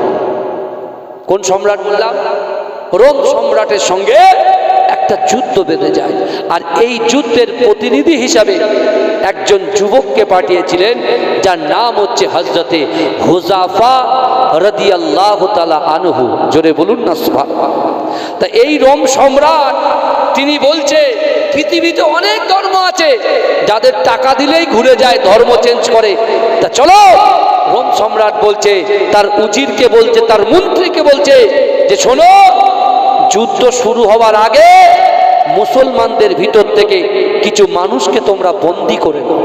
কোন সম্রাট বললাম? রোম সম্রাটের সঙ্গে একটা যুদ্ধ বেঁধে যায়। আর এই যুদ্ধের প্রতিনিধি হিসাবে একজন যুবককে পাঠিয়েছিলেন, যার নাম হচ্ছে হযরতে হুযাফা রাদিয়াল্লাহু তাআলা আনহু। জোরে বলুন না সুবহানাল্লাহ। তা এই রোম সম্রাট তিনি বলছে পৃথিবীতে অনেক ধর্ম আছে, যাদের টাকা দিলেই ঘুরে যায়, ধর্ম চেঞ্জ করে। তা চলো, রোম সম্রাট বলছে, তার উজিরকে বলছে, তার মন্ত্রীকে বলছে যে শোনো, যুদ্ধ শুরু হওয়ার আগে মুসলমানদের ভিতর থেকে কিছু মানুষকে তোমরা বন্দী করে নাও,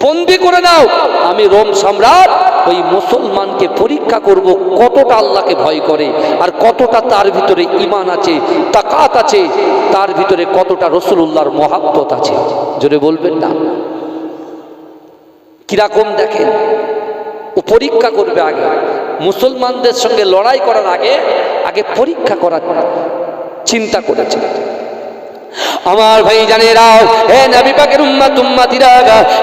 বন্দী করে নাও। আমি রোম সম্রাট ওই মুসলমানকে পরীক্ষা করব কতটা আল্লাহকে ভয় করে, আর কতটা তার ভিতরে ঈমান আছে, তাকাত আছে, তার ভিতরে কতটা রাসূলুল্লাহর মহাব্বত আছে। জোরে বলবেন না? কিরকম দেখেন, ও পরীক্ষা করবে আগে। মুসলমানদের সঙ্গে লড়াই করার আগে আগে পরীক্ষা করার চিন্তা করেছে। আমার ভাই জানেরাও, হে নবী পাকের উম্মতিরা,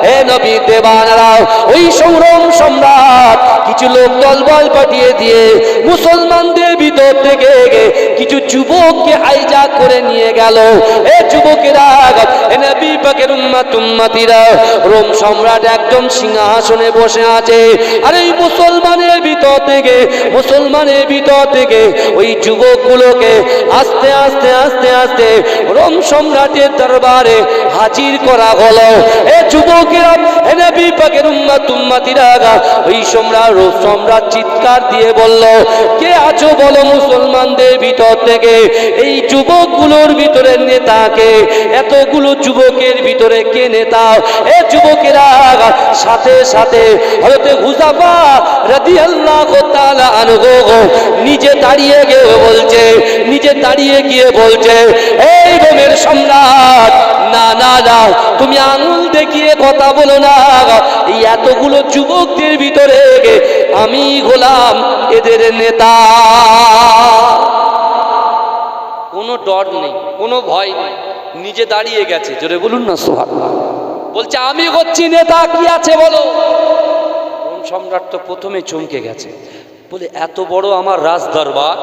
হে নবী দেবানারাও, ওই রোম সম্রাট কিছু লোক দলবল পাঠিয়ে দিয়ে মুসলমানদের ভিতর থেকে কিছু যুবককে হাইজ্যাক করে নিয়ে গেল। এ যুবকেরা, হে নবী পাকের উম্মতিরা, রোম সম্রাট একদম সিংহাসনে বসে আছে, আর এই মুসলমানের ভিতর থেকে ওই যুবকগুলোকে আস্তে আস্তে আস্তে আস্তে রোম সম্রাটের দরবারে হাজির করা হলো। এ যুবকেরা, হে নবী পাকের উম্মতিরা, ওই সম্রাট চিৎকার দিয়ে বলল, কে আছো বলো মুসলমানদের ভিতর থেকে? এই যুবকগুলোর ভিতরে নেতাকে, এতগুলো যুবকের ভিতরে কে নেতা? এ যুবকেরা, সাথে সাথে হযরত হুযাফা রাদিয়াল্লাহু তাআলা আনহু নিজে দাঁড়িয়ে গিয়ে বলছে, এই রোমের সম্রাট, না না না, তুমি আঙুল দেখিয়ে কথা বলো না। এই এতগুলো যুবকদের ভিতরে আমি হলাম এদের নেতা। কোনো ডর নেই, কোনো ভয় নেই, নিজে দাঁড়িয়ে গেছে। জোরে বলুন না সুবহানাল্লাহ। বলছে আমি হচ্ছি নেতা, কি আছে বলো। রোম সম্রাট তো প্রথমে চমকে গেছে, বলে এত বড় আমার রাজ দরবার,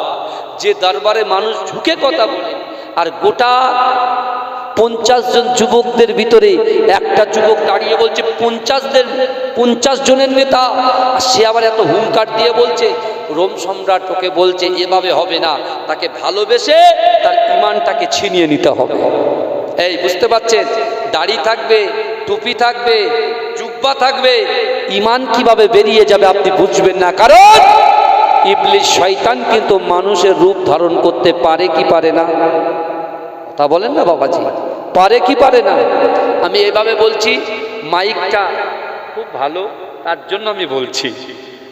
যে দরবারে মানুষ ঝুঁকে কথা বলে, আর গোটা 50 জন যুবকদের ভিতরে একটা যুবক দাঁড়িয়ে বলছে 50 জনের নেতা, সে আবার এত হুঙ্কার দিয়ে বলছে। রোম সম্রাট ওকে বলছে এভাবে হবে না, তাকে ভালোবেসে তার ঈমানটাকে ছিনিয়ে নিতে হবে। এই বুঝতে পারছেন, দাড়ি থাকবে, টুপি থাকবে, জুব্বা থাকবে, ঈমান কিভাবে বেরিয়ে যাবে আপনি বুঝবেন না। কারণ ইবলিস শয়তান কিন্তু মানুষের রূপ ধারণ করতে পারে কি পারে না? তা বলেন না বাবাজি, পারে কি পারে না? আমি এভাবে বলছি, মাইকটা খুব ভালো, তার জন্য আমি বলছি,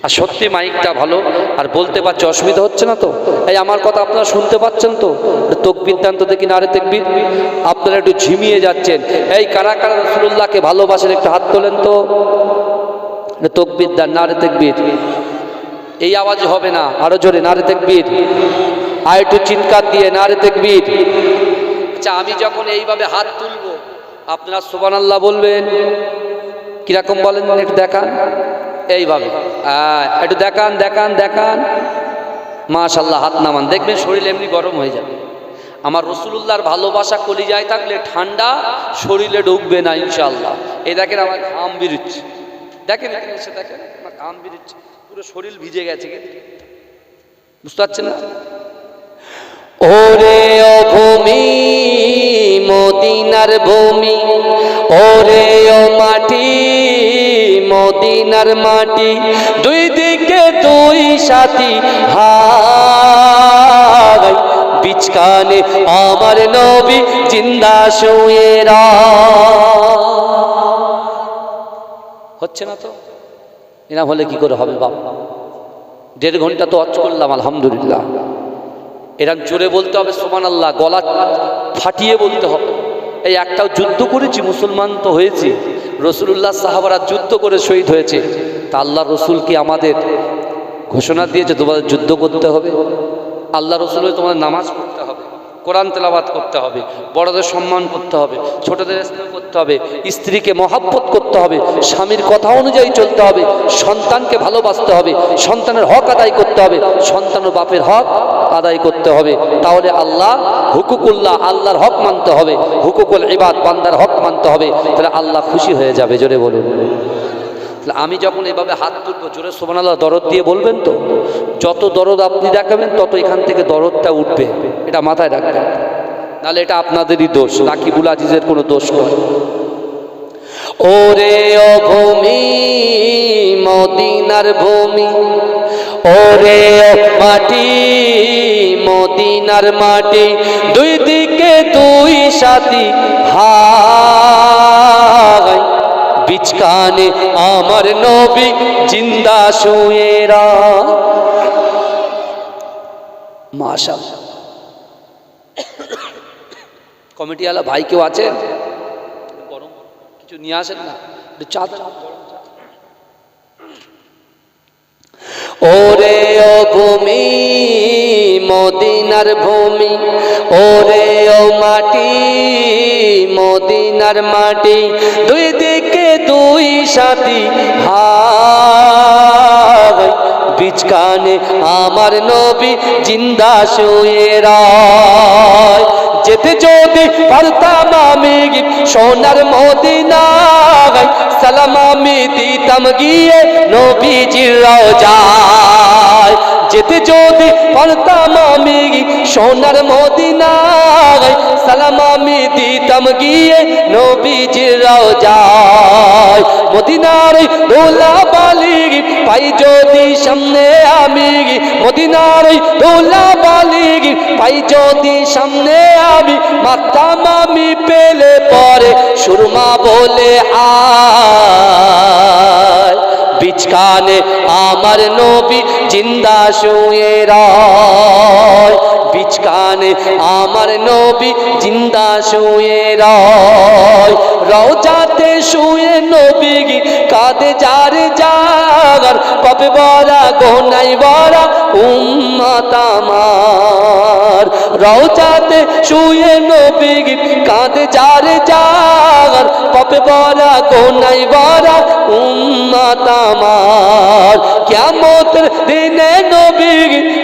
আর সত্যি মাইকটা ভালো, আর বলতে পারছি, অসুবিধা হচ্ছে না তো? এই আমার কথা আপনারা শুনতে পাচ্ছেন তো? তাকবীর দেন তো দেখি, নারে তাকবীর। আপনারা একটু ঝিমিয়ে যাচ্ছেন। এই কারা কারা রাসূলুল্লাহকে ভালোবাসেন একটু হাত তোলেন তো। তাকবীর দেন, নারে তাকবীর। এই আওয়াজ হবে না, আরো জোরে নারে তাকবীর, আর একটু চিৎকার দিয়ে নারে তাকবীর। আচ্ছা, আমি যখন এইভাবে হাত তুলবো আপনারা সুবহানাল্লাহ বলবেন। কিরকম বলেন একটু দেখান, এইভাবে একটু দেখান দেখান দেখান। মাশাআল্লাহ, হাত নামান, দেখবেন শরীর এমনি গরম হয়ে যাবে। আমার রাসূলুল্লাহর ভালোবাসা কলিজায় থাকলে ঠান্ডা শরীরে ঢুকবে না ইনশাআল্লাহ। এই দেখেন আমার ঘাম বেরোচ্ছে, দেখেন এসে দেখেন আমার ঘাম বেরোচ্ছে, পুরো শরীর ভিজে গেছে, বুঝতে পারছেন না? ওরে ও ভূমি, মদিনার ভূমি, ওরে ও মাটি, মদিনার মাটি, দুই দিকে দুই সাথী হাই, বিচকানে আমার নবী জিন্দা শুয়ে হচ্ছে না তো, এরা হলে কি করে হবে বাবা? 1.5 ঘন্টা তো ওয়াজ করলাম, আলহামদুলিল্লাহ। এরকম জোরে বলতে হবে সুবহানাল্লাহ, গলা ফাটিয়ে বলতে হবে। এই একটাও যুদ্ধ করেছি, মুসলমান তো হয়েছি। রাসূলুল্লাহ সাহাবারা যুদ্ধ করে শহীদ হয়েছে, তা আল্লাহ রসুল কি আমাদের ঘোষণা দিয়েছে তোমাদের যুদ্ধ করতে হবে? আল্লাহ রসুল তোমাদের নামাজ পড়তে হবে, কোরআন তেলাওয়াত করতে হবে, বড়দের সম্মান করতে হবে, ছোটদের স্নেহ করতে হবে, স্ত্রীকে মহাব্বত করতে হবে, স্বামীর কথা অনুযায়ী চলতে হবে, সন্তানকে ভালোবাসতে হবে, সন্তানের হক আদায় করতে হবে, সন্তানের বাপের হক আদায় করতে হবে। তাহলে আল্লাহ হুকুকুল্লাহ, আল্লাহর হক মানতে হবে, হুকুকুল ইবাদ, বান্দার হক মানতে হবে। তাহলে আল্লাহ খুশি হয়ে যাবে। জোরে বলুন। আমি যখন এভাবে হাত তুলবো, জোরে সুবহানাল্লাহ দরদ দিয়ে বলবেন তো। যত দরদ আপনি দেখাবেন তত এখান থেকে দরদটা উঠবে, এটা মাথায় রাখবেন, নাহলে এটা আপনাদেরই দোষ, রাকিবুল আজিজের কোনো দোষ নয়। ওরে ও ভূমি মদিনার ভূমি, ওরে ও মাটি মদিনার মাটি, দুই দিকে দুই সাথী হায়, বিচকানে আমার নবী জিন্দা শুয়েরা। মাশাআল্লাহ। কমিটিওয়ালা ভাই কেউ আছেন? গরম কিছু নিয়ে আসেন না, একটু চা দেন। ওরে ও ভূমি মদিনার ভূমি, ওরে ও মাটি মদিনার মাটি, দুই দিকে দুই সাথী হায়, বিচকানে আমার নবী জিন্দা শুয়ে রয়। যেতে যদি পারতাম আমি সোনার মদিনায়, সালাম আমি দিতাম গিয়ে নবীজির রওজায়। যেতে যদি পারতাম আমি সোনার মদিনায়, সালাম আমি দিতাম গিয়ে নবীজির রওজায়। মদিনার দোলা বালি পাই যদি সামনে আমি, মদিনার দোলা বালি পাই যদি সামনে আমি, মাতাম আমি পেলে পরে সুরমা বলে আয়, বিচকানে আমার নবী জিন্দা শুয়ে রয়, বিচকানে আমার নবী জিন্দা শুয়ে রয়। রওজাতে শুয়ে নবী কাঁদে যার জাগার, পাপে ভরা গোনায় ভরা উম্মত আমার। রওজাতে শুয়ে নবী কাঁদে যার জাগার, পাপে ভরা গোনায় ভরা উম্মত আমার। কিয়ামতের দিনে নবী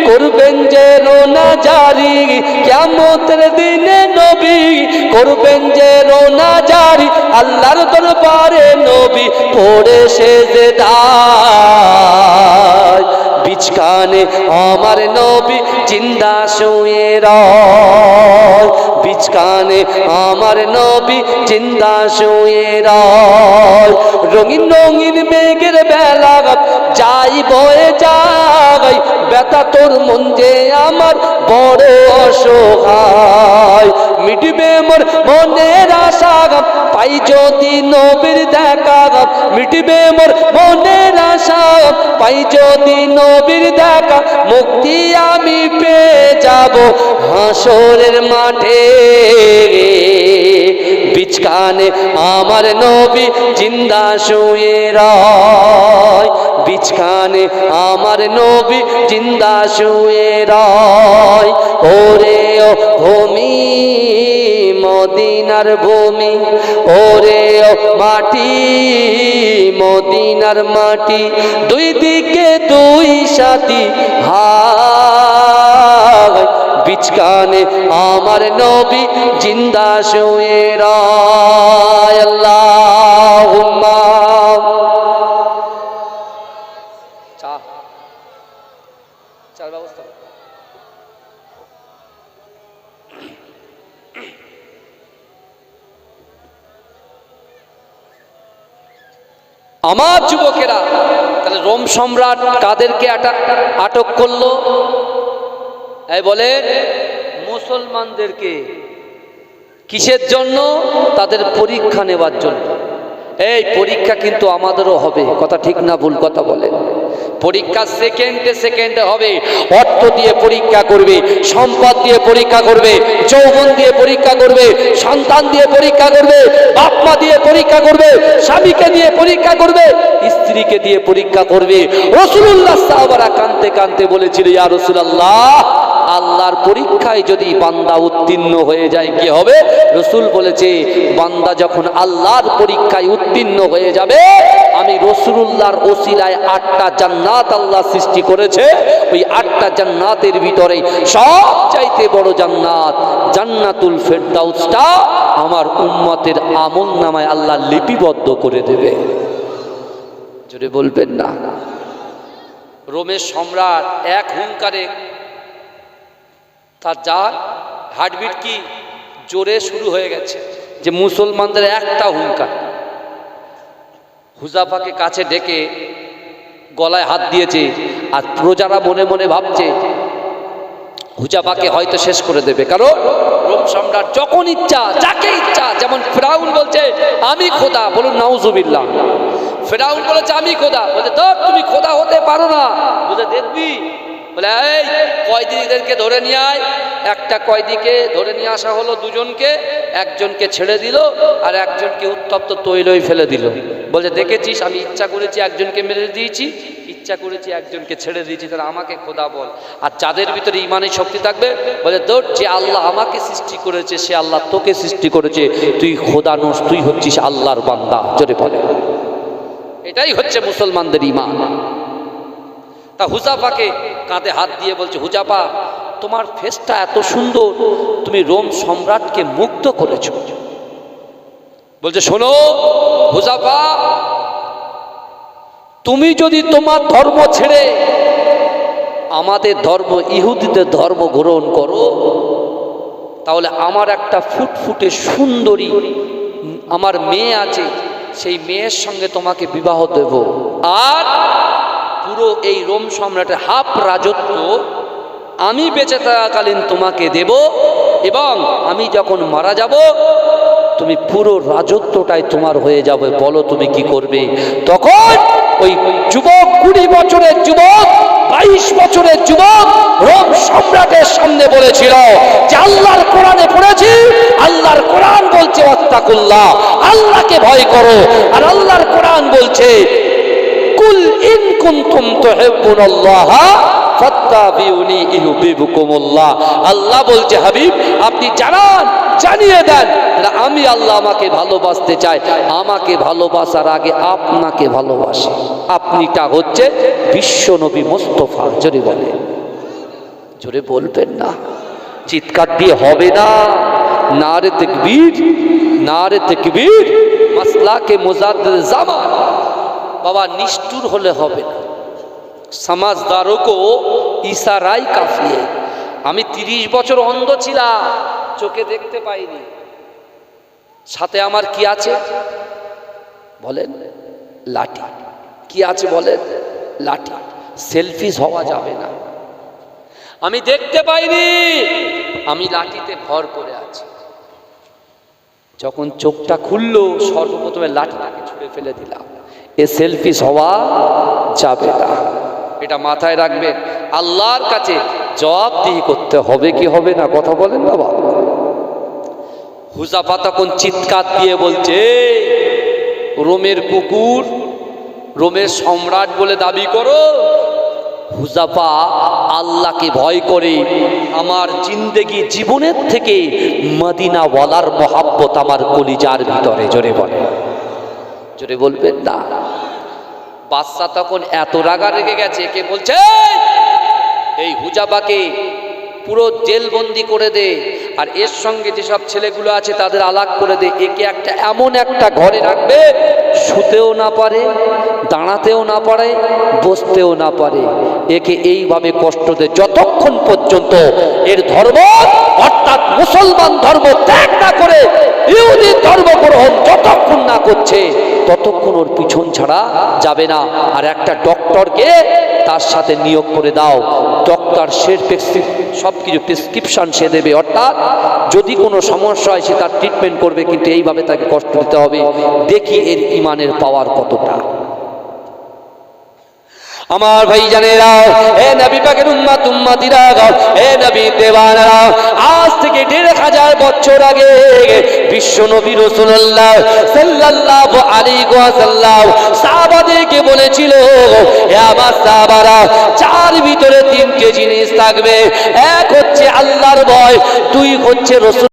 করবেন যে রোনা জারি, কিয়ামতের দিনে নবী করবেন যে রোনা জারি, আল্লাহর দরবারে নবী পড়ে সেজদায়, বিচকানে আমার নবী জিন্দা শুয়ে রয়, বিচকানে আমার নবী জিন্দা শুয়ে রয়। রঙিন রঙিন মেঘের বেলা যাই বয়ে যাই, ব্যথা তোর মন যে আমার বড় অসহায়। মিটবে মোর মনের আশা পাই যদি নবীর দেখা, মিটবে মোর মনের আশা পাই যদি নবীর দেখা, মুক্তি আমি পেয়ে যাব হাসরের মাঠে, বিচকানে আমার নবী জিন্দা শুয়ে রয়, বিচকানে আমার নবী জিন্দা শুয়ে রয়। ওরে ও ভূমি মদিনার ভূমি, ওরে ও মাটি মদিনার মাটি, দুই দিকে দুই সাথী হায়, বিচকানে আমার নবী জিন্দা শুয়ে রয়। আল্লাহুম্মা চার ব্যবস্থা। আমার যুবকেরা, তাহলে রোম সম্রাট কাদেরকে আটক করলো? এই বলে মুসলমানদেরকে। কিসের জন্য? তাদের পরীক্ষা নেবার জন্য। এই পরীক্ষা কিন্তু আমাদেরও হবে, কথা ঠিক না ভুল কথা বলেন? পরীক্ষা সেকেন্ডে সেকেন্ডে হবে। অর্থ দিয়ে পরীক্ষা করবে, সম্পদ দিয়ে পরীক্ষা করবে, যৌবন দিয়ে পরীক্ষা করবে, সন্তান দিয়ে পরীক্ষা করবে, বাপ মা দিয়ে পরীক্ষা করবে, স্বামীকে দিয়ে পরীক্ষা করবে, স্ত্রীকে দিয়ে পরীক্ষা করবে। রাসূলুল্লাহ সাহাবারা কাঁদতে কাঁদতে বলেছিল, ইয়া রাসূলুল্লাহ, আল্লাহর পরীক্ষায় যদি বান্দা উত্তীর্ণ হয়ে যায় কি হবে? রসুল বলেছে, বান্দা যখন আল্লাহর পরীক্ষায় উত্তীর্ণ হয়ে যাবে, আমি রাসূলুল্লাহর ওসিলায় 8টা জান্নাত আল্লাহ সৃষ্টি করেছে। ওই 8টা জান্নাতের ভিতরে সবচাইতে বড় জান্নাত জান্নাতুল ফেরদাউসটা আমার উম্মতের আমলনামায় আল্লাহ লিপিবদ্ধ করে দেবে। জোরে বলবেন না? রোমের সম্রাট এক হুঙ্কারে তার যা হার্টবিট কি জোরে শুরু হয়ে গেছে, যে মুসলমানদের একটা হুঙ্কার। হুজাফাকে কাছে ডেকে গলায় হাত দিয়েছে, আর প্রজারা মনে মনে ভাবছে হুজাফাকে হয়তো শেষ করে দেবে। কারণ রোম সম্রাট যখন ইচ্ছা যাকে ইচ্ছা, যেমন ফেরাউন বলছে আমি খোদা, বলুন নাউজুবিল্লাহ। ফেরাউন বলেছে আমি খোদা, বলছে তো তুমি খোদা হতে পারো না, বুঝে দেখবি। বলে এই কয়েদিদেরকে ধরে নিয়ে আয়। একটা কয়েদিকে ধরে নিয়ে আসা হলো, দুজনকে, একজনকে ছেড়ে দিল আর একজনকে উত্তপ্ত তৈলই ফেলে দিল। বলছে দেখেছিস, আমি ইচ্ছা করেছি একজনকে মেরে দিয়েছি, ইচ্ছা করেছি একজনকে ছেড়ে দিয়েছি, তাহলে আমাকে খোদা বল। আর যাদের ভিতরে ইমানের শক্তি থাকবে বলে দৌড়, যে আল্লাহ আমাকে সৃষ্টি করেছে সে আল্লাহ তোকে সৃষ্টি করেছে, তুই খোদা নোস, তুই হচ্ছিস আল্লাহর বান্দা। জোরে বলে। এটাই হচ্ছে মুসলমানদের ইমান। তা হুজাফাকে কাঁধে হাত দিয়ে বলছে, হুজাফা তোমার ফেসটা এত সুন্দর, তুমি রোম সম্রাটকে মুগ্ধ করেছ। বলছে শোনো হুজাফা, তুমি যদি তোমার ধর্ম ছেড়ে আমাদের ধর্ম ইহুদিদের ধর্ম গ্রহণ করো, তাহলে আমার একটা ফুটফুটে সুন্দরী আমার মেয়ে আছে, সেই মেয়ের সঙ্গে তোমাকে বিবাহ দেব, আর পুরো এই রোম সম্রাটের হাফ রাজত্ব আমি বেঁচে থাকাকালীন তোমাকে দেব, এবং আমি যখন মারা যাব তুমি পুরো রাজত্বটাই তোমার হয়ে যাবে। বলো তুমি কি করবে? তখন ওই যুবক, 20 বছরের যুবক, 22 বছরের যুবক রোম সম্রাটের সামনে বলেছিল যে আল্লাহর কোরআনে পড়েছি, আল্লাহর কোরআন বলছে ওয়াত্তাকুল্লাহ, আল্লাহকে ভয় করো। আর আল্লাহর কোরআন বলছে কুল ইন কুনতুম তুহিব্বুনাল্লাহ ফাত্তাবিউনি ইউহিব্বুকুমুল্লাহ। আল্লাহ বলছে হাবিব আপনি জানিয়ে দেন আমি আল্লাহ আমাকে ভালোবাসতে চাই, আমাকে ভালোবাসার আগে আপনাকে ভালোবাসি। আপনিটা হচ্ছে বিশ্ব নবী মুস্তাফা। জোরে বলে, জোরে বলবেন না, চিৎকার দিয়ে হবে না। নারে তাকবীর, নারে তাকবীর, মাসলাকে মুজাদ্দিদ জামান। বাবা নিষ্ঠুর হলে হবে না, সমাজদারও কো ইশারাই কাফি है। আমি 30 বছর অন্ধ ছিলাম, চোখে দেখতে পাইনি, সাথে আমার কি আছে বলেন? লাঠি। কি আছে বলেন? লাঠি। সেলফিশ হওয়া যাবে না। আমি দেখতে পাইনি, আমি লাঠিতে ভর করে আছি। যখন চোখটা খুললো সর্বপ্রথমে লাঠিটাকে ছুঁড়ে ফেলে দিলাম। এ সেলফিশ হওয়া যাবে না, এটা মাথায় রাখবেন। আল্লাহর কাছে জবাবদিহি করতে হবে কি হবে না? কথা বলেন না বাবা। হুজাফা তখন চিৎকার দিয়ে বলছে রোমের কুকুর, রোমের সম্রাট বলে দাবি করো? হুজাফা আল্লাহকে ভয় করে, আমার জিন্দেগি জীবনের থেকে মদিনা ওয়ালার মহাব্বত আমার কলিজার ভিতরে। জোরে বলে, জোরে বলবেন না। বাদশা তখন এত রাগা রেগে গেছে, কে বলছে এই হুজাফাকে পুরো জেলবন্দি করে দে, আর এর সঙ্গে যেসব ছেলেগুলো আছে তাদের আলাগ করে দে। একে একটা এমন একটা ঘরে রাখবে, শুতেও না পারে, দাঁড়াতেও না পারে, বসতেও না পারে। একে এইভাবে কষ্ট দে যতক্ষণ পর্যন্ত এর ধর্ম অর্থাৎ মুসলমান ধর্ম ত্যাগ না করে ইহুদি ধর্ম গ্রহণ যতক্ষণ না করছে ততক্ষণ ওর পিছন ছাড়া যাবে না। আর একটা ডক্টরকে তার সাথে নিয়োগ করে দাও। ডক্টর সে সব কিছু প্রেসক্রিপশন সে দেবে, অর্থাৎ যদি কোনো সমস্যা হয় সে তার ট্রিটমেন্ট করবে, কিন্তু এইভাবে তাকে কষ্ট দিতে হবে। দেখি এর ইমানের পাওয়ার কতটা। আমার ভাই জানেরা, এ নবী পাকের উম্মত উম্মতিরা, এ নবী দেওয়ানারা, আজ থেকে ১৫০০ বছর আগে বিশ্ব নবী রাসূলুল্লাহ সাল্লাল্লাহু আলাইহি ওয়াসাল্লাম সাহাবাদেরকে বলেছিল, হে আমার সাহাবারা, চার ভিতরে তিনটে জিনিস থাকবে। এক হচ্ছে আল্লাহর ভয়, দুই হচ্ছে রাসূল